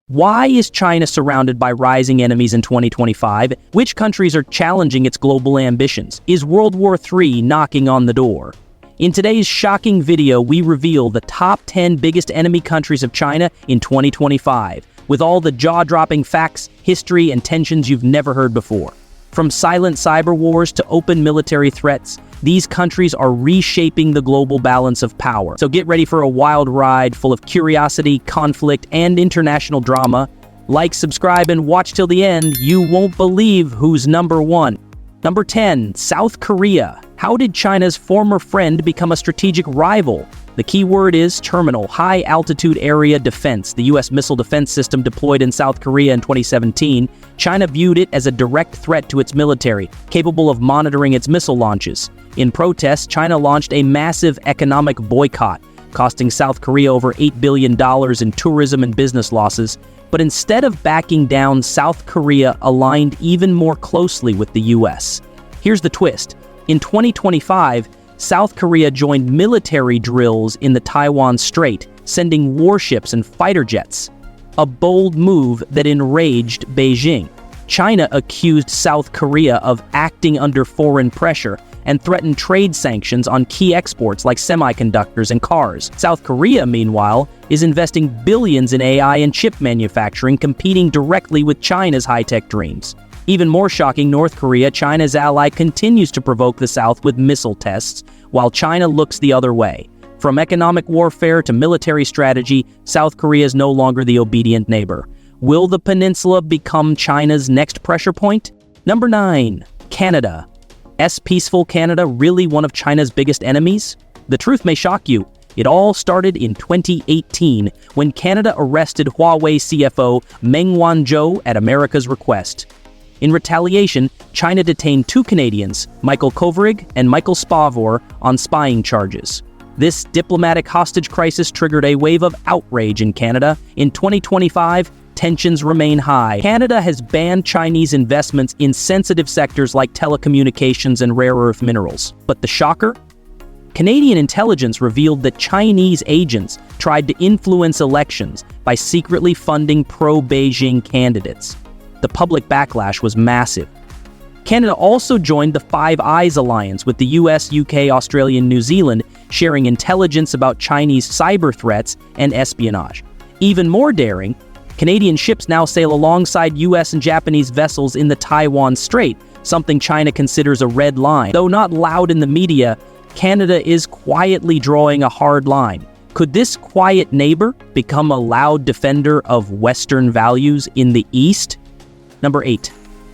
Why is China surrounded by rising enemies in 2025? Which countries are challenging its global ambitions? Is World War III knocking on the door? In today's shocking video, we reveal the top 10 biggest enemy countries of China in 2025, with all the jaw-dropping facts, history, and tensions you've never heard before. From silent cyber wars to open military threats, these countries are reshaping the global balance of power. So get ready for a wild ride full of curiosity, conflict, and international drama. Like, subscribe, and watch till the end. You won't believe who's number one. Number 10, South Korea. How did China's former friend become a strategic rival? The key word is terminal, high-altitude area defense. The U.S. missile defense system deployed in South Korea in 2017, China viewed it as a direct threat to its military, capable of monitoring its missile launches. In protest, China launched a massive economic boycott, costing South Korea over $8 billion in tourism and business losses. But instead of backing down, South Korea aligned even more closely with the U.S. Here's the twist. In 2025, South Korea joined military drills in the Taiwan Strait, sending warships and fighter jets. A bold move that enraged Beijing. China accused South Korea of acting under foreign pressure and threatened trade sanctions on key exports like semiconductors and cars. South Korea, meanwhile, is investing billions in AI and chip manufacturing, competing directly with China's high-tech dreams. Even more shocking, North Korea, China's ally, continues to provoke the South with missile tests, while China looks the other way. From economic warfare to military strategy, South Korea is no longer the obedient neighbor. Will the peninsula become China's next pressure point? Number 9, Canada. Is peaceful Canada really one of China's biggest enemies? The truth may shock you. It all started in 2018, when Canada arrested Huawei CFO Meng Wanzhou at America's request. In retaliation, China detained 2 Canadians, Michael Kovrig and Michael Spavor, on spying charges. This diplomatic hostage crisis triggered a wave of outrage in Canada. In 2025, tensions remain high. Canada has banned Chinese investments in sensitive sectors like telecommunications and rare earth minerals. But the shocker? Canadian intelligence revealed that Chinese agents tried to influence elections by secretly funding pro-Beijing candidates. The public backlash was massive. Canada also joined the Five Eyes alliance with the US, UK, Australia, and New Zealand, sharing intelligence about Chinese cyber threats and espionage. Even more daring, Canadian ships now sail alongside US and Japanese vessels in the Taiwan Strait, something China considers a red line. Though not loud in the media, Canada is quietly drawing a hard line. Could this quiet neighbor become a loud defender of Western values in the East? Number 8,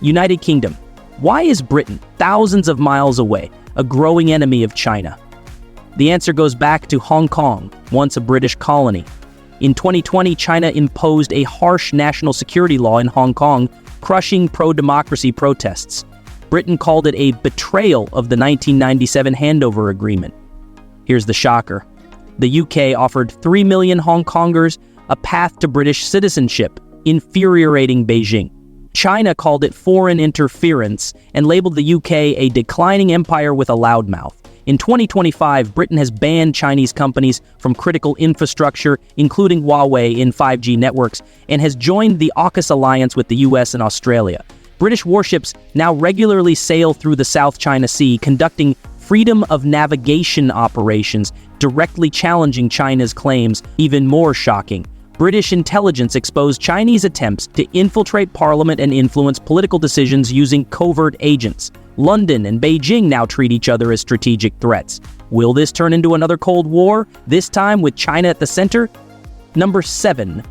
United Kingdom. Why is Britain, thousands of miles away, a growing enemy of China? The answer goes back to Hong Kong, once a British colony. In 2020, China imposed a harsh national security law in Hong Kong, crushing pro-democracy protests. Britain called it a betrayal of the 1997 handover agreement. Here's the shocker. The UK offered 3 million Hong Kongers a path to British citizenship, infuriating Beijing. China called it foreign interference and labeled the UK a declining empire with a loudmouth. In 2025, Britain has banned Chinese companies from critical infrastructure, including Huawei, in 5G networks, and has joined the AUKUS alliance with the US and Australia. British warships now regularly sail through the South China Sea, conducting freedom of navigation operations, directly challenging China's claims. Even more shocking, British intelligence exposed Chinese attempts to infiltrate parliament and influence political decisions using covert agents. London and Beijing now treat each other as strategic threats. Will this turn into another Cold War, this time with China at the center? Number 7,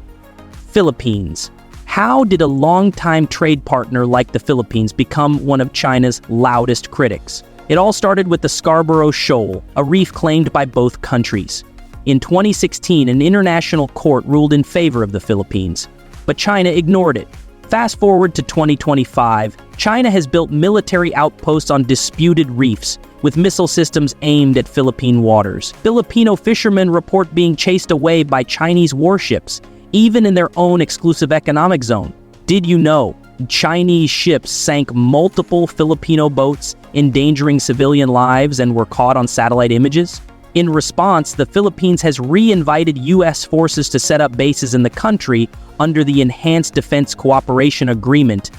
Philippines. How did a longtime trade partner like the Philippines become one of China's loudest critics? It all started with the Scarborough Shoal, a reef claimed by both countries. In 2016, an international court ruled in favor of the Philippines, but China ignored it. Fast forward to 2025, China has built military outposts on disputed reefs, with missile systems aimed at Philippine waters. Filipino fishermen report being chased away by Chinese warships, even in their own exclusive economic zone. Did you know Chinese ships sank multiple Filipino boats, endangering civilian lives, and were caught on satellite images? In response, the Philippines has re-invited U.S. forces to set up bases in the country under the Enhanced Defense Cooperation Agreement.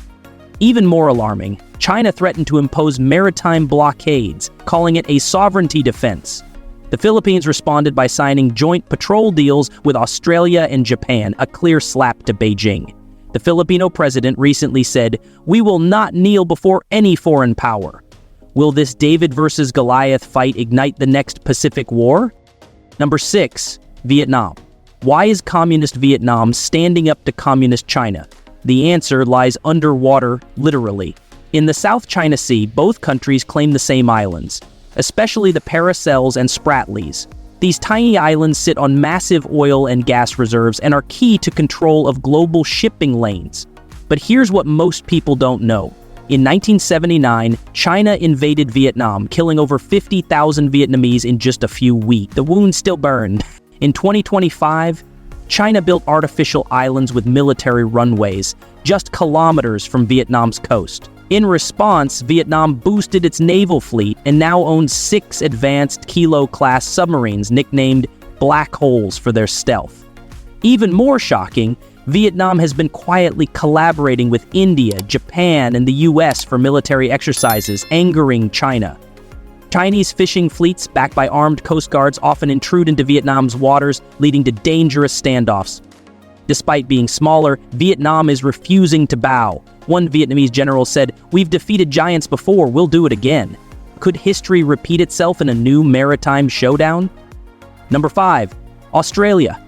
Even more alarming, China threatened to impose maritime blockades, calling it a sovereignty defense. The Philippines responded by signing joint patrol deals with Australia and Japan, a clear slap to Beijing. The Filipino president recently said, "We will not kneel before any foreign power." Will this David versus Goliath fight ignite the next Pacific War? Number 6, Vietnam. Why is communist Vietnam standing up to communist China? The answer lies underwater, literally. In the South China Sea, both countries claim the same islands, especially the Paracels and Spratlys. These tiny islands sit on massive oil and gas reserves and are key to control of global shipping lanes. But here's what most people don't know. In 1979, China invaded Vietnam, killing over 50,000 Vietnamese in just a few weeks. The wounds still burned. In 2025, China built artificial islands with military runways, just kilometers from Vietnam's coast. In response, Vietnam boosted its naval fleet and now owns 6 advanced Kilo-class submarines nicknamed Black Holes for their stealth. Even more shocking, Vietnam has been quietly collaborating with India, Japan, and the US for military exercises, angering China. Chinese fishing fleets, backed by armed coast guards, often intrude into Vietnam's waters, leading to dangerous standoffs. Despite being smaller, Vietnam is refusing to bow. One Vietnamese general said, "We've defeated giants before, we'll do it again." Could history repeat itself in a new maritime showdown? Number 5, Australia.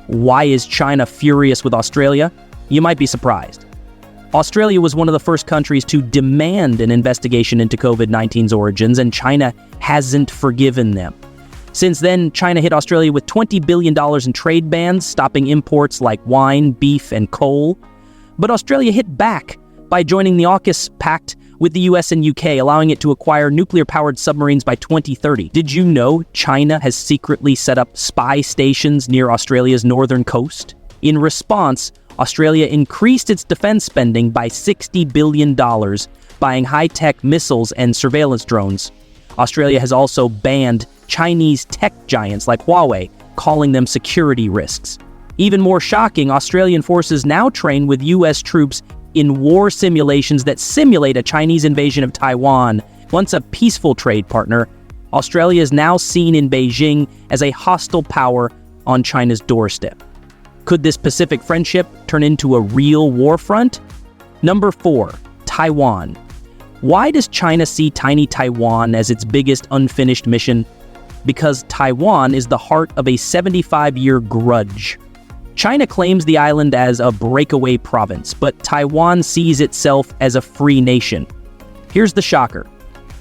Why is China furious with Australia? You might be surprised. Australia was one of the first countries to demand an investigation into COVID-19's origins, and China hasn't forgiven them. Since then, China hit Australia with $20 billion in trade bans, stopping imports like wine, beef, and coal. But Australia hit back by joining the AUKUS Pact with the US and UK, allowing it to acquire nuclear-powered submarines by 2030. Did you know China has secretly set up spy stations near Australia's northern coast? In response, Australia increased its defense spending by $60 billion, buying high-tech missiles and surveillance drones. Australia has also banned Chinese tech giants like Huawei, calling them security risks. Even more shocking, Australian forces now train with US troops in war simulations that simulate a Chinese invasion of Taiwan. Once a peaceful trade partner, Australia is now seen in Beijing as a hostile power on China's doorstep. Could this Pacific friendship turn into a real war front? Number 4, Taiwan. Why does China see tiny Taiwan as its biggest unfinished mission? Because Taiwan is the heart of a 75-year grudge. China claims the island as a breakaway province, but Taiwan sees itself as a free nation. Here's the shocker.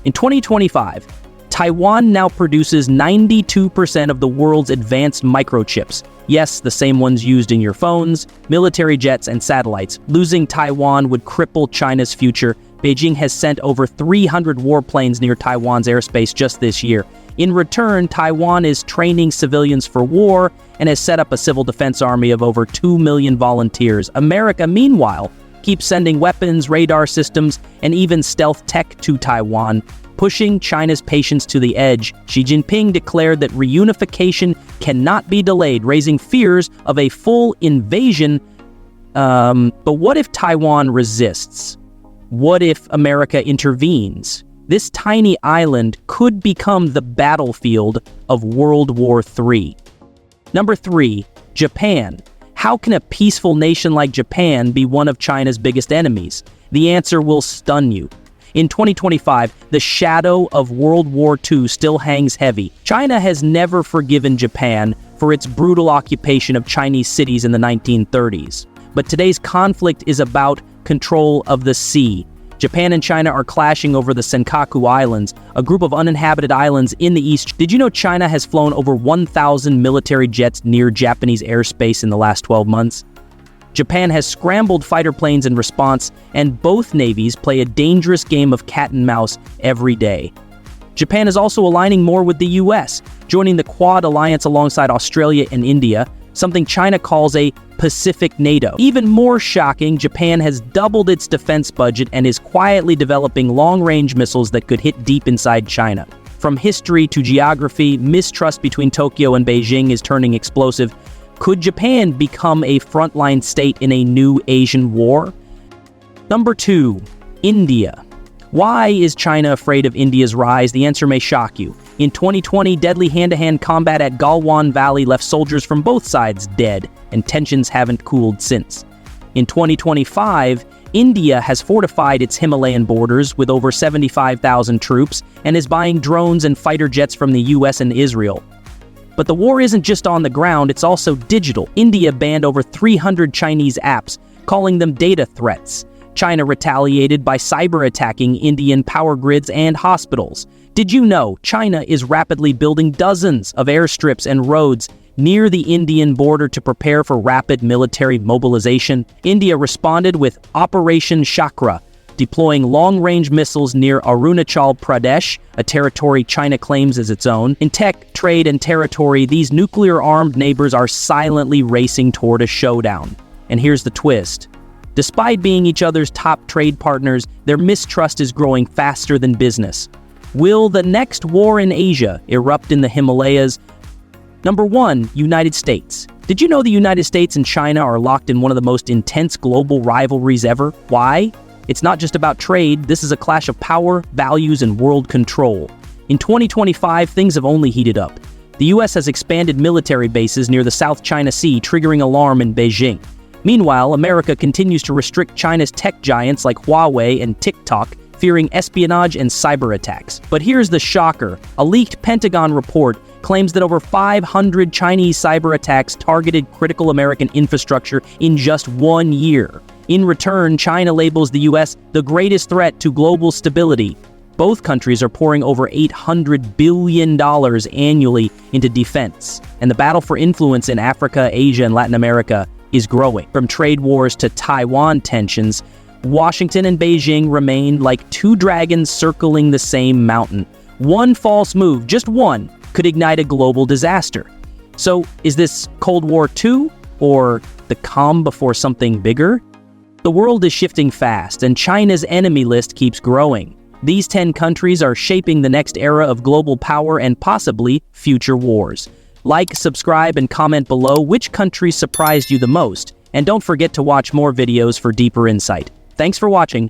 In 2025, Taiwan now produces 92% of the world's advanced microchips. Yes, the same ones used in your phones, military jets, and satellites. Losing Taiwan would cripple China's future. Beijing has sent over 300 warplanes near Taiwan's airspace just this year. In return, Taiwan is training civilians for war and has set up a civil defense army of over 2 million volunteers. America, meanwhile, keeps sending weapons, radar systems, and even stealth tech to Taiwan, pushing China's patience to the edge. Xi Jinping declared that reunification cannot be delayed, raising fears of a full invasion. But what if Taiwan resists? What if America intervenes? This tiny island could become the battlefield of World War III. Number 3, Japan. How can a peaceful nation like Japan be one of China's biggest enemies? The answer will stun you. In 2025, the shadow of World War II still hangs heavy. China has never forgiven Japan for its brutal occupation of Chinese cities in the 1930s. But today's conflict is about control of the sea. Japan and China are clashing over the Senkaku Islands, a group of uninhabited islands in the east. Did you know China has flown over 1,000 military jets near Japanese airspace in the last 12 months? Japan has scrambled fighter planes in response, and both navies play a dangerous game of cat and mouse every day. Japan is also aligning more with the US, joining the Quad alliance alongside Australia and India, something China calls a Pacific NATO. Even more shocking, Japan has doubled its defense budget and is quietly developing long-range missiles that could hit deep inside China. From history to geography, mistrust between Tokyo and Beijing is turning explosive. Could Japan become a frontline state in a new Asian war? Number 2, India. Why is China afraid of India's rise? The answer may shock you. In 2020, deadly hand-to-hand combat at Galwan Valley left soldiers from both sides dead, and tensions haven't cooled since. In 2025, India has fortified its Himalayan borders with over 75,000 troops and is buying drones and fighter jets from the US and Israel. But the war isn't just on the ground, it's also digital. India banned over 300 Chinese apps, calling them data threats. China retaliated by cyber-attacking Indian power grids and hospitals. Did you know China is rapidly building dozens of airstrips and roads near the Indian border to prepare for rapid military mobilization? India responded with Operation Chakra, deploying long-range missiles near Arunachal Pradesh, a territory China claims as its own. In tech, trade, and territory, these nuclear-armed neighbors are silently racing toward a showdown. And here's the twist. Despite being each other's top trade partners, their mistrust is growing faster than business. Will the next war in Asia erupt in the Himalayas? Number 1, United States. Did you know the United States and China are locked in one of the most intense global rivalries ever? Why? It's not just about trade, this is a clash of power, values, and world control. In 2025, things have only heated up. The US has expanded military bases near the South China Sea, triggering alarm in Beijing. Meanwhile, America continues to restrict China's tech giants like Huawei and TikTok, fearing espionage and cyber attacks. But here's the shocker. A leaked Pentagon report claims that over 500 Chinese cyber attacks targeted critical American infrastructure in just 1 year. In return, China labels the US the greatest threat to global stability. Both countries are pouring over $800 billion annually into defense, and the battle for influence in Africa, Asia, and Latin America is growing. From trade wars to Taiwan tensions, Washington and Beijing remain like two dragons circling the same mountain. One false move, just one, could ignite a global disaster. So, is this Cold War II, or the calm before something bigger? The world is shifting fast, and China's enemy list keeps growing. These 10 countries are shaping the next era of global power and possibly future wars. Like, subscribe, and comment below which country surprised you the most. And don't forget to watch more videos for deeper insight. Thanks for watching.